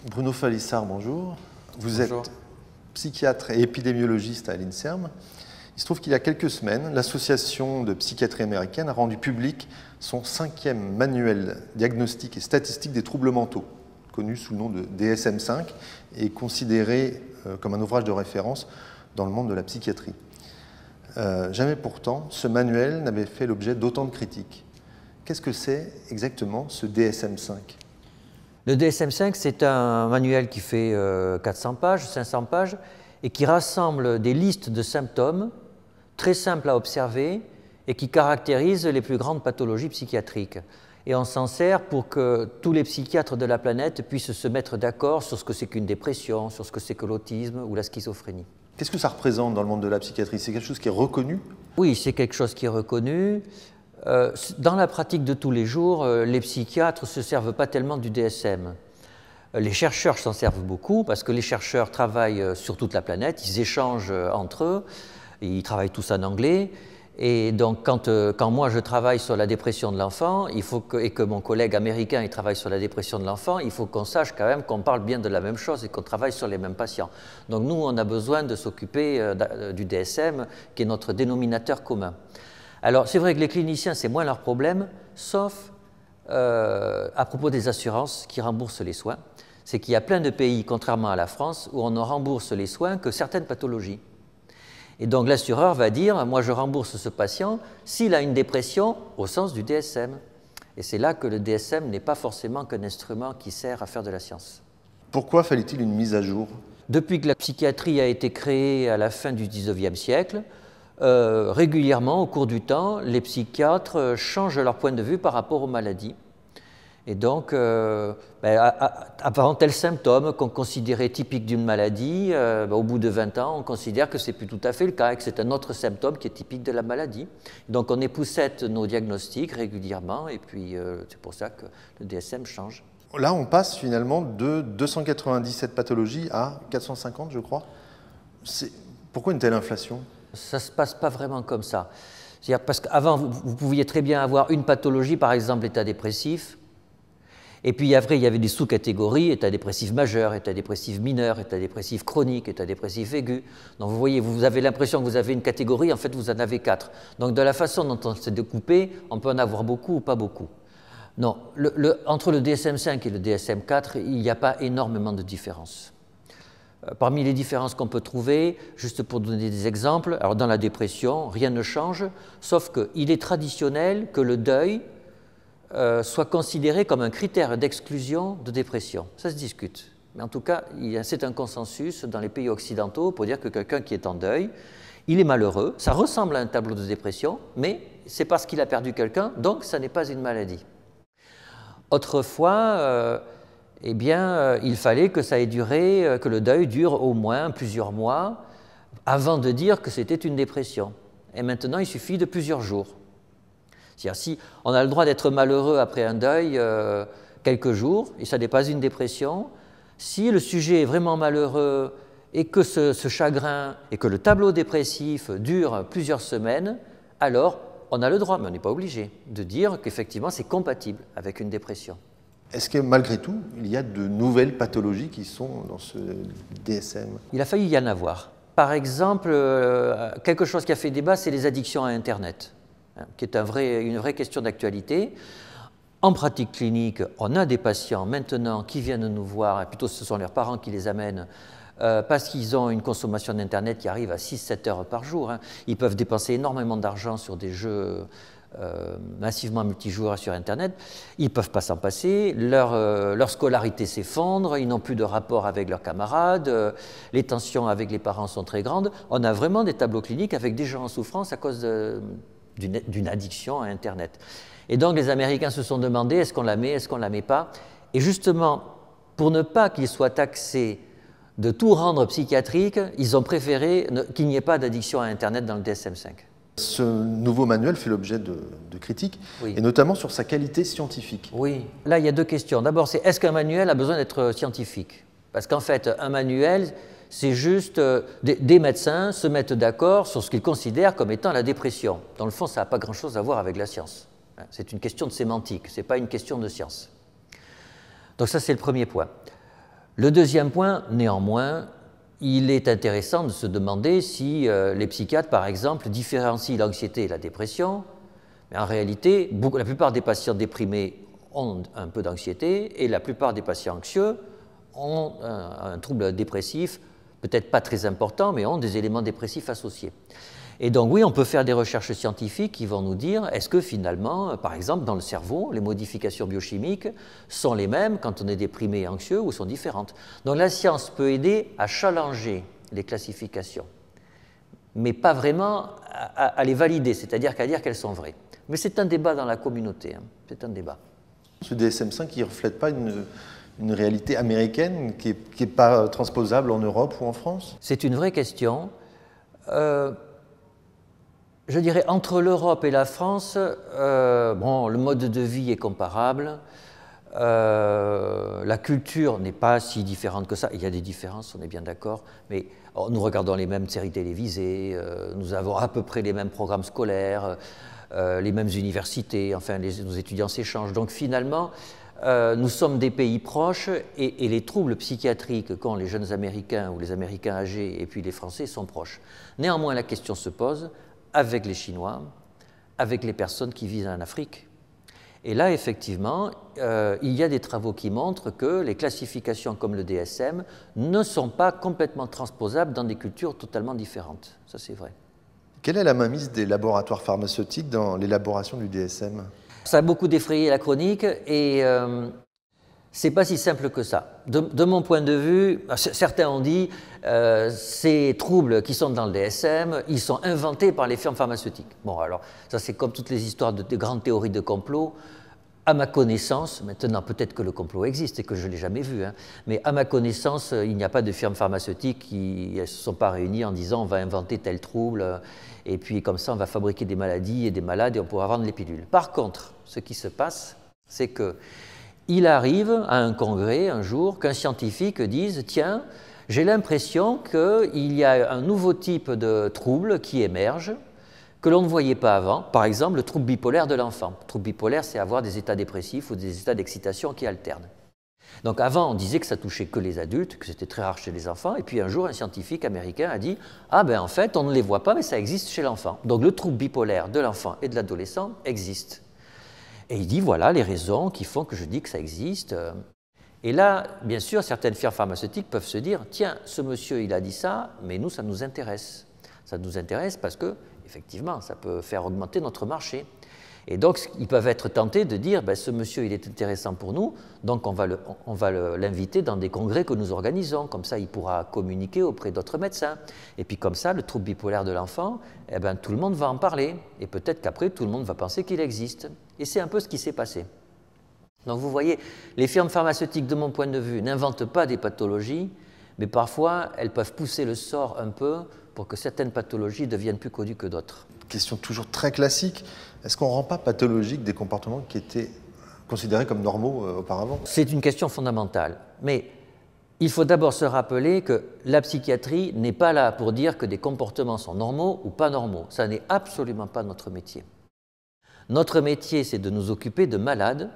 Bruno Falissard, bonjour. Vous Bonjour. êtes psychiatre et épidémiologiste à l'INSERM. Il se trouve qu'il y a quelques semaines, l'Association de psychiatrie américaine a rendu public son 5e manuel diagnostique et statistique des troubles mentaux, connu sous le nom de DSM-5 et considéré comme un ouvrage de référence dans le monde de la psychiatrie. Jamais pourtant, ce manuel n'avait fait l'objet d'autant de critiques. Qu'est-ce que c'est exactement ce DSM-5 ? Le DSM-5, c'est un manuel qui fait 400 pages, 500 pages, et qui rassemble des listes de symptômes très simples à observer et qui caractérisent les plus grandes pathologies psychiatriques. Et on s'en sert pour que tous les psychiatres de la planète puissent se mettre d'accord sur ce que c'est qu'une dépression, sur ce que c'est que l'autisme ou la schizophrénie. Qu'est-ce que ça représente dans le monde de la psychiatrie? C'est quelque chose qui est reconnu? Oui, c'est quelque chose qui est reconnu. Dans la pratique de tous les jours, les psychiatres ne se servent pas tellement du DSM. Les chercheurs s'en servent beaucoup parce que les chercheurs travaillent sur toute la planète, ils échangent entre eux, ils travaillent tous en anglais. Et donc, quand moi je travaille sur la dépression de l'enfant, et que mon collègue américain il travaille sur la dépression de l'enfant, il faut qu'on sache quand même qu'on parle bien de la même chose et qu'on travaille sur les mêmes patients. Donc nous, on a besoin de s'occuper du DSM, qui est notre dénominateur commun. Alors, c'est vrai que les cliniciens, c'est moins leur problème, sauf à propos des assurances qui remboursent les soins. C'est qu'il y a plein de pays, contrairement à la France, où on ne rembourse les soins que certaines pathologies. Et donc l'assureur va dire, moi je rembourse ce patient s'il a une dépression au sens du DSM. Et c'est là que le DSM n'est pas forcément qu'un instrument qui sert à faire de la science. Pourquoi fallait-il une mise à jour? Depuis que la psychiatrie a été créée à la fin du XIXe siècle, régulièrement, au cours du temps, les psychiatres changent leur point de vue par rapport aux maladies. Et donc, avant tel symptôme qu'on considérait typique d'une maladie, au bout de 20 ans, on considère que ce n'est plus tout à fait le cas et que c'est un autre symptôme qui est typique de la maladie. Donc, on époussette nos diagnostics régulièrement et puis c'est pour ça que le DSM change. Là, on passe finalement de 297 pathologies à 450, je crois. Pourquoi une telle inflation? Ça ne se passe pas vraiment comme ça. C'est-à-dire parce qu'avant, vous pouviez très bien avoir une pathologie, par exemple l'état dépressif, et puis après, il y avait des sous-catégories, état dépressif majeur, état dépressif mineur, état dépressif chronique, état dépressif aigu. Donc vous voyez, vous avez l'impression que vous avez une catégorie, en fait vous en avez 4. Donc de la façon dont on s'est découpé, on peut en avoir beaucoup ou pas beaucoup. Non, entre le DSM-5 et le DSM-4, il n'y a pas énormément de différence. Parmi les différences qu'on peut trouver, juste pour donner des exemples, alors dans la dépression, rien ne change, sauf qu'il est traditionnel que le deuil soit considéré comme un critère d'exclusion de dépression. Ça se discute. Mais en tout cas, c'est un consensus dans les pays occidentaux pour dire que quelqu'un qui est en deuil, il est malheureux, ça ressemble à un tableau de dépression, mais c'est parce qu'il a perdu quelqu'un, donc ça n'est pas une maladie. Autrefois, il fallait que ça ait duré, que le deuil dure au moins plusieurs mois avant de dire que c'était une dépression. Et maintenant, il suffit de plusieurs jours. C'est-à-dire, si on a le droit d'être malheureux après un deuil quelques jours, et ça n'est pas une dépression, si le sujet est vraiment malheureux et que ce chagrin et que le tableau dépressif dure plusieurs semaines, alors on a le droit, mais on n'est pas obligé, de dire qu'effectivement c'est compatible avec une dépression. Est-ce que malgré tout, il y a de nouvelles pathologies qui sont dans ce DSM? Il a failli y en avoir. Par exemple, quelque chose qui a fait débat, c'est les addictions à Internet, qui est une vraie question d'actualité. En pratique clinique, on a des patients maintenant qui viennent nous voir, et plutôt ce sont leurs parents qui les amènent, parce qu'ils ont une consommation d'Internet qui arrive à 6-7 heures par jour. Ils peuvent dépenser énormément d'argent sur des jeux massivement multijoueurs sur Internet. Ils ne peuvent pas s'en passer, leur scolarité s'effondre, ils n'ont plus de rapport avec leurs camarades, les tensions avec les parents sont très grandes. On a vraiment des tableaux cliniques avec des gens en souffrance à cause d'une addiction à Internet. Et donc les Américains se sont demandé est-ce qu'on la met, est-ce qu'on ne la met pas. Et justement, pour ne pas qu'ils soient taxés de tout rendre psychiatrique, ils ont préféré qu'il n'y ait pas d'addiction à Internet dans le DSM-5. Ce nouveau manuel fait l'objet de critiques, oui. Et notamment sur sa qualité scientifique. Oui, là il y a deux questions. D'abord, c'est est-ce qu'un manuel a besoin d'être scientifique? Parce qu'en fait, un manuel, c'est juste des médecins se mettent d'accord sur ce qu'ils considèrent comme étant la dépression. Dans le fond, ça n'a pas grand-chose à voir avec la science. C'est une question de sémantique, ce n'est pas une question de science. Donc ça, c'est le premier point. Le deuxième point, néanmoins, il est intéressant de se demander si les psychiatres, par exemple, différencient l'anxiété et la dépression. Mais en réalité, la plupart des patients déprimés ont un peu d'anxiété et la plupart des patients anxieux ont un trouble dépressif, peut-être pas très important, mais ont des éléments dépressifs associés. Et donc oui, on peut faire des recherches scientifiques qui vont nous dire est-ce que finalement, par exemple, dans le cerveau, les modifications biochimiques sont les mêmes quand on est déprimé et anxieux ou sont différentes. Donc la science peut aider à challenger les classifications, mais pas vraiment à les valider, c'est-à-dire qu'à dire qu'elles sont vraies. Mais c'est un débat dans la communauté, hein. C'est un débat. Ce DSM-5, il ne reflète pas une réalité américaine qui n'est pas transposable en Europe ou en France? C'est une vraie question. Je dirais, entre l'Europe et la France, bon, le mode de vie est comparable, la culture n'est pas si différente que ça. Il y a des différences, on est bien d'accord, mais nous regardons les mêmes séries télévisées, nous avons à peu près les mêmes programmes scolaires, les mêmes universités, enfin, nos étudiants s'échangent. Donc finalement, nous sommes des pays proches et les troubles psychiatriques qu'ont les jeunes Américains ou les Américains âgés et puis les Français sont proches. Néanmoins, la question se pose avec les Chinois, avec les personnes qui vivent en Afrique. Et là, effectivement, il y a des travaux qui montrent que les classifications comme le DSM ne sont pas complètement transposables dans des cultures totalement différentes. Ça, c'est vrai. Quelle est la mainmise des laboratoires pharmaceutiques dans l'élaboration du DSM? Ça a beaucoup défrayé la chronique et c'est pas si simple que ça. De mon point de vue, certains ont dit ces troubles qui sont dans le DSM, ils sont inventés par les firmes pharmaceutiques. Bon, alors, ça c'est comme toutes les histoires de grandes théories de complot. À ma connaissance, maintenant peut-être que le complot existe et que je ne l'ai jamais vu, hein, mais à ma connaissance, il n'y a pas de firmes pharmaceutiques qui ne se sont pas réunies en disant on va inventer tel trouble et puis comme ça on va fabriquer des maladies et des malades et on pourra vendre les pilules. Par contre, ce qui se passe, c'est qu'il arrive à un congrès un jour qu'un scientifique dise « Tiens, j'ai l'impression qu'il y a un nouveau type de trouble qui émerge, que l'on ne voyait pas avant, par exemple le trouble bipolaire de l'enfant. Le trouble bipolaire, c'est avoir des états dépressifs ou des états d'excitation qui alternent. Donc avant, on disait que ça touchait que les adultes, que c'était très rare chez les enfants, et puis un jour, un scientifique américain a dit « Ah ben en fait, on ne les voit pas, mais ça existe chez l'enfant. » Donc le trouble bipolaire de l'enfant et de l'adolescent existe. Et il dit « Voilà les raisons qui font que je dis que ça existe. » Et là, bien sûr, certaines firmes pharmaceutiques peuvent se dire « Tiens, ce monsieur, il a dit ça, mais nous, ça nous intéresse. » Ça nous intéresse parce que effectivement, ça peut faire augmenter notre marché. Et donc, ils peuvent être tentés de dire ben, ce monsieur, il est intéressant pour nous, donc on va l'inviter dans des congrès que nous organisons. Comme ça, il pourra communiquer auprès d'autres médecins. Et puis, comme ça, le trouble bipolaire de l'enfant, eh ben, tout le monde va en parler. Et peut-être qu'après, tout le monde va penser qu'il existe. Et c'est un peu ce qui s'est passé. Donc, vous voyez, les firmes pharmaceutiques, de mon point de vue, n'inventent pas des pathologies, mais parfois, elles peuvent pousser le sort un peu pour que certaines pathologies deviennent plus connues que d'autres. Question toujours très classique, est-ce qu'on ne rend pas pathologique des comportements qui étaient considérés comme normaux auparavant? C'est une question fondamentale, mais il faut d'abord se rappeler que la psychiatrie n'est pas là pour dire que des comportements sont normaux ou pas normaux. Ça n'est absolument pas notre métier. Notre métier, c'est de nous occuper de malades,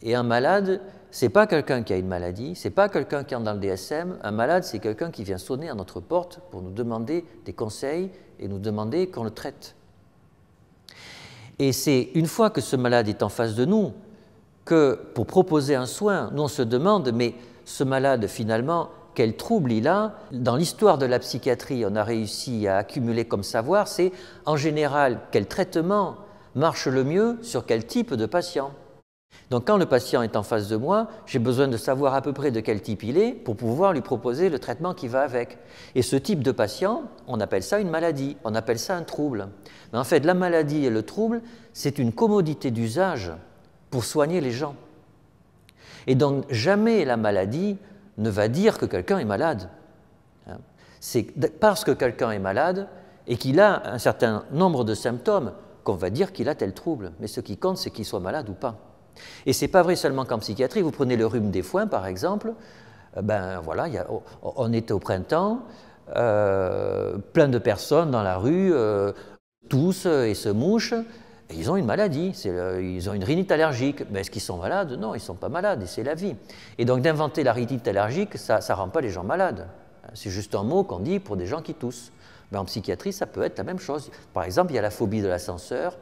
et un malade, ce n'est pas quelqu'un qui a une maladie, ce n'est pas quelqu'un qui est dans le DSM. Un malade, c'est quelqu'un qui vient sonner à notre porte pour nous demander des conseils et nous demander qu'on le traite. Et c'est une fois que ce malade est en face de nous que, pour proposer un soin, nous on se demande, mais ce malade, finalement, quel trouble il a? Dans l'histoire de la psychiatrie, on a réussi à accumuler comme savoir, c'est en général quel traitement marche le mieux sur quel type de patient. Donc quand le patient est en face de moi, j'ai besoin de savoir à peu près de quel type il est pour pouvoir lui proposer le traitement qui va avec. Et ce type de patient, on appelle ça une maladie, on appelle ça un trouble. Mais en fait, la maladie et le trouble, c'est une commodité d'usage pour soigner les gens. Et donc jamais la maladie ne va dire que quelqu'un est malade. C'est parce que quelqu'un est malade et qu'il a un certain nombre de symptômes qu'on va dire qu'il a tel trouble. Mais ce qui compte, c'est qu'il soit malade ou pas. Et ce n'est pas vrai seulement qu'en psychiatrie. Vous prenez le rhume des foins, par exemple. Ben voilà, on était au printemps, plein de personnes dans la rue toussent et se mouchent. Et ils ont une maladie, ils ont une rhinite allergique. Mais est-ce qu'ils sont malades? Non, ils ne sont pas malades, et c'est la vie. Et donc d'inventer la rhinite allergique, ça ne rend pas les gens malades. C'est juste un mot qu'on dit pour des gens qui toussent. Mais en psychiatrie, ça peut être la même chose. Par exemple, il y a la phobie de l'ascenseur.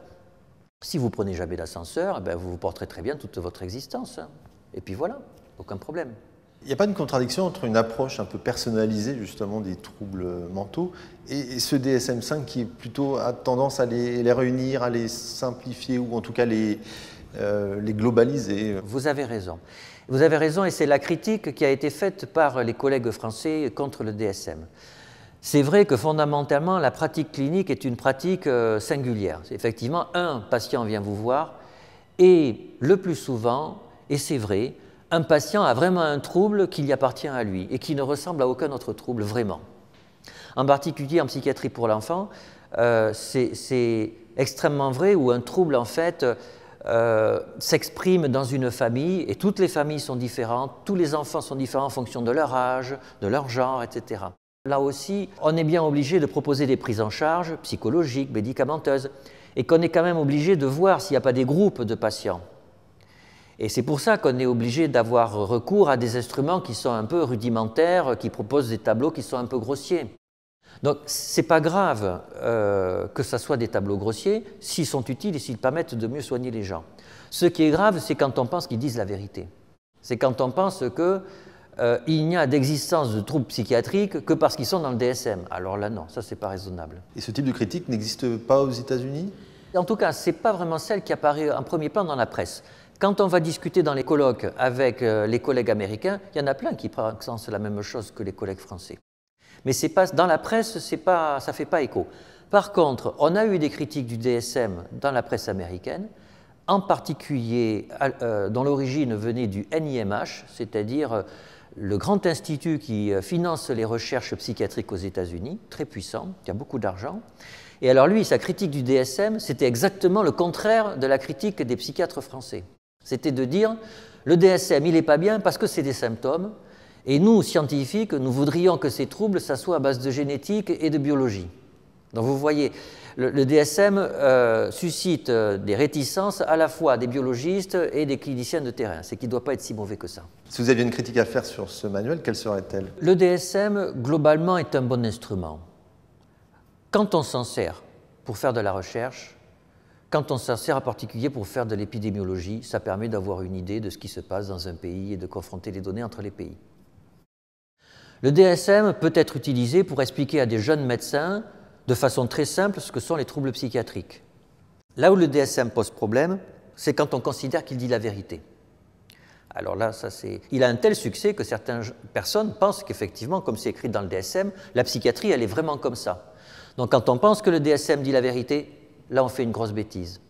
Si vous prenez jamais l'ascenseur, vous vous porterez très bien toute votre existence. Et puis voilà, aucun problème. Il n'y a pas une contradiction entre une approche un peu personnalisée justement des troubles mentaux et ce DSM-5 qui plutôt a tendance à les réunir, à les simplifier ou en tout cas les globaliser. Vous avez raison. Vous avez raison et c'est la critique qui a été faite par les collègues français contre le DSM. C'est vrai que fondamentalement, la pratique clinique est une pratique singulière. Effectivement, un patient vient vous voir et le plus souvent, et c'est vrai, un patient a vraiment un trouble qui lui appartient à lui et qui ne ressemble à aucun autre trouble, vraiment. En particulier en psychiatrie pour l'enfant, c'est extrêmement vrai où un trouble, en fait, s'exprime dans une famille et toutes les familles sont différentes, tous les enfants sont différents en fonction de leur âge, de leur genre, etc. Là aussi, on est bien obligé de proposer des prises en charge psychologiques, médicamenteuses, et qu'on est quand même obligé de voir s'il n'y a pas des groupes de patients. Et c'est pour ça qu'on est obligé d'avoir recours à des instruments qui sont un peu rudimentaires, qui proposent des tableaux qui sont un peu grossiers. Donc, ce n'est pas grave que ce soit des tableaux grossiers s'ils sont utiles et s'ils permettent de mieux soigner les gens. Ce qui est grave, c'est quand on pense qu'ils disent la vérité. C'est quand on pense qu'il n'y a d'existence de troubles psychiatriques que parce qu'ils sont dans le DSM. Alors là, non, ça, ce n'est pas raisonnable. Et ce type de critique n'existe pas aux États-Unis? En tout cas, ce n'est pas vraiment celle qui apparaît en premier plan dans la presse. Quand on va discuter dans les colloques avec les collègues américains, il y en a plein qui pensent la même chose que les collègues français. Mais pas, dans la presse, ça ne fait pas écho. Par contre, on a eu des critiques du DSM dans la presse américaine, en particulier dont l'origine venait du NIMH, c'est-à-dire le grand institut qui finance les recherches psychiatriques aux États-Unis, très puissant, qui a beaucoup d'argent. Et alors lui, sa critique du DSM, c'était exactement le contraire de la critique des psychiatres français. C'était de dire, le DSM, il n'est pas bien parce que c'est des symptômes, et nous, scientifiques, nous voudrions que ces troubles, ça soit à base de génétique et de biologie. Donc vous voyez, le DSM suscite des réticences à la fois des biologistes et des cliniciens de terrain. C'est qu'il ne doit pas être si mauvais que ça. Si vous aviez une critique à faire sur ce manuel, quelle serait-elle? Le DSM, globalement, est un bon instrument. Quand on s'en sert pour faire de la recherche, quand on s'en sert en particulier pour faire de l'épidémiologie, ça permet d'avoir une idée de ce qui se passe dans un pays et de confronter les données entre les pays. Le DSM peut être utilisé pour expliquer à des jeunes médecins de façon très simple ce que sont les troubles psychiatriques. Là où le DSM pose problème, c'est quand on considère qu'il dit la vérité. Alors là, il a un tel succès que certaines personnes pensent qu'effectivement, comme c'est écrit dans le DSM, la psychiatrie, elle est vraiment comme ça. Donc quand on pense que le DSM dit la vérité, là on fait une grosse bêtise.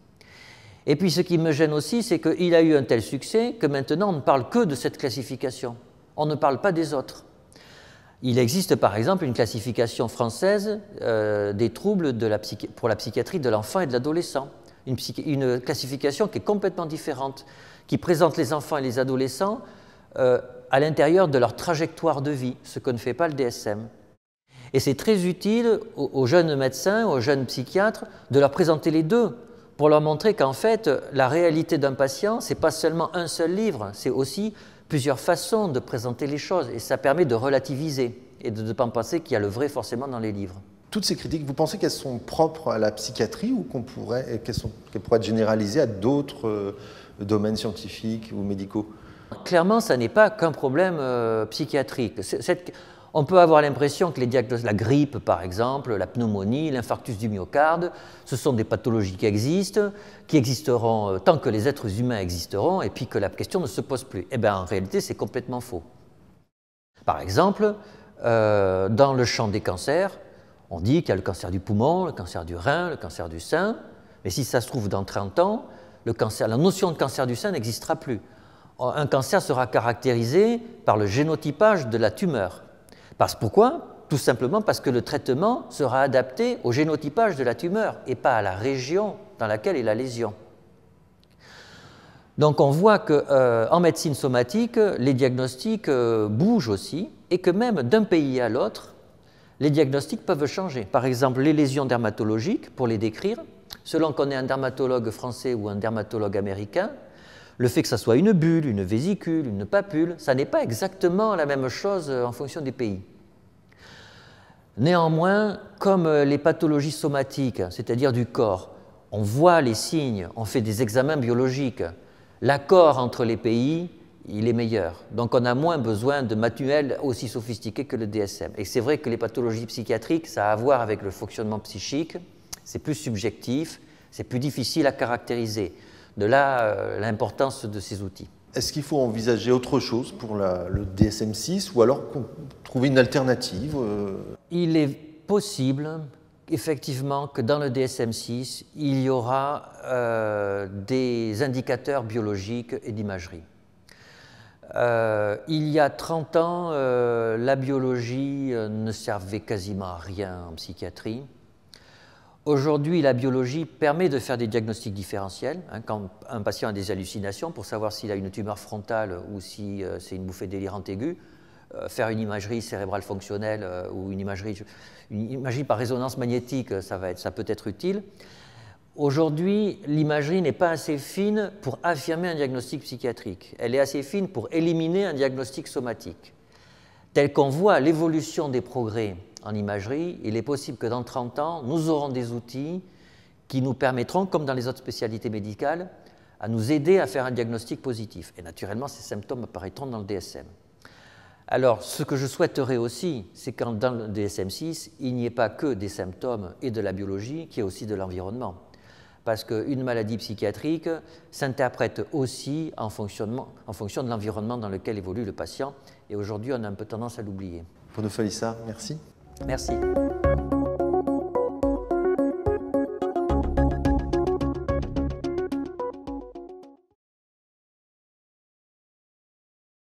Et puis ce qui me gêne aussi, c'est qu'il a eu un tel succès que maintenant on ne parle que de cette classification. On ne parle pas des autres. Il existe par exemple une classification française des troubles pour la psychiatrie de l'enfant et de l'adolescent. Une classification qui est complètement différente, qui présente les enfants et les adolescents à l'intérieur de leur trajectoire de vie, ce que ne fait pas le DSM. Et c'est très utile aux jeunes médecins, aux jeunes psychiatres, de leur présenter les deux, pour leur montrer qu'en fait, la réalité d'un patient, ce n'est pas seulement un seul livre, c'est aussi plusieurs façons de présenter les choses, et ça permet de relativiser et de ne pas penser qu'il y a le vrai forcément dans les livres. Toutes ces critiques, vous pensez qu'elles sont propres à la psychiatrie ou qu'elles pourraient être généralisées à d'autres domaines scientifiques ou médicaux? Clairement, ça n'est pas qu'un problème psychiatrique. On peut avoir l'impression que les diagnostics, la grippe par exemple, la pneumonie, l'infarctus du myocarde, ce sont des pathologies qui existeront tant que les êtres humains existeront et puis que la question ne se pose plus. Eh bien en réalité c'est complètement faux. Par exemple, dans le champ des cancers, on dit qu'il y a le cancer du poumon, le cancer du rein, le cancer du sein, mais si ça se trouve dans 30 ans, la notion de cancer du sein n'existera plus. Un cancer sera caractérisé par le génotypage de la tumeur. Pourquoi? Tout simplement parce que le traitement sera adapté au génotypage de la tumeur et pas à la région dans laquelle est la lésion. Donc on voit qu'en médecine somatique, les diagnostics bougent aussi et que même d'un pays à l'autre, les diagnostics peuvent changer. Par exemple, les lésions dermatologiques, pour les décrire, selon qu'on est un dermatologue français ou un dermatologue américain, le fait que ça soit une bulle, une vésicule, une papule, ça n'est pas exactement la même chose en fonction des pays. Néanmoins, comme les pathologies somatiques, c'est-à-dire du corps, on voit les signes, on fait des examens biologiques, l'accord entre les pays, il est meilleur. Donc on a moins besoin de manuels aussi sophistiqués que le DSM. Et c'est vrai que les pathologies psychiatriques, ça a à voir avec le fonctionnement psychique, c'est plus subjectif, c'est plus difficile à caractériser. De là, l'importance de ces outils. Est-ce qu'il faut envisager autre chose pour le DSM-6 ou alors trouver une alternative Il est possible, effectivement, que dans le DSM-6, il y aura des indicateurs biologiques et d'imagerie. Il y a 30 ans, la biologie ne servait quasiment à rien en psychiatrie. Aujourd'hui, la biologie permet de faire des diagnostics différentiels. Quand un patient a des hallucinations, pour savoir s'il a une tumeur frontale ou si c'est une bouffée délirante aiguë, faire une imagerie cérébrale fonctionnelle ou une imagerie par résonance magnétique, ça peut être utile. Aujourd'hui, l'imagerie n'est pas assez fine pour affirmer un diagnostic psychiatrique. Elle est assez fine pour éliminer un diagnostic somatique. Tel qu'on voit l'évolution des progrès en imagerie, il est possible que dans 30 ans, nous aurons des outils qui nous permettront, comme dans les autres spécialités médicales, à nous aider à faire un diagnostic positif. Et naturellement, ces symptômes apparaîtront dans le DSM. Alors, ce que je souhaiterais aussi, c'est que dans le DSM-6, il n'y ait pas que des symptômes et de la biologie, qu'il y ait aussi de l'environnement. Parce qu'une maladie psychiatrique s'interprète aussi en fonction de l'environnement dans lequel évolue le patient. Et aujourd'hui, on a un peu tendance à l'oublier. Bruno Falissard, merci. Merci.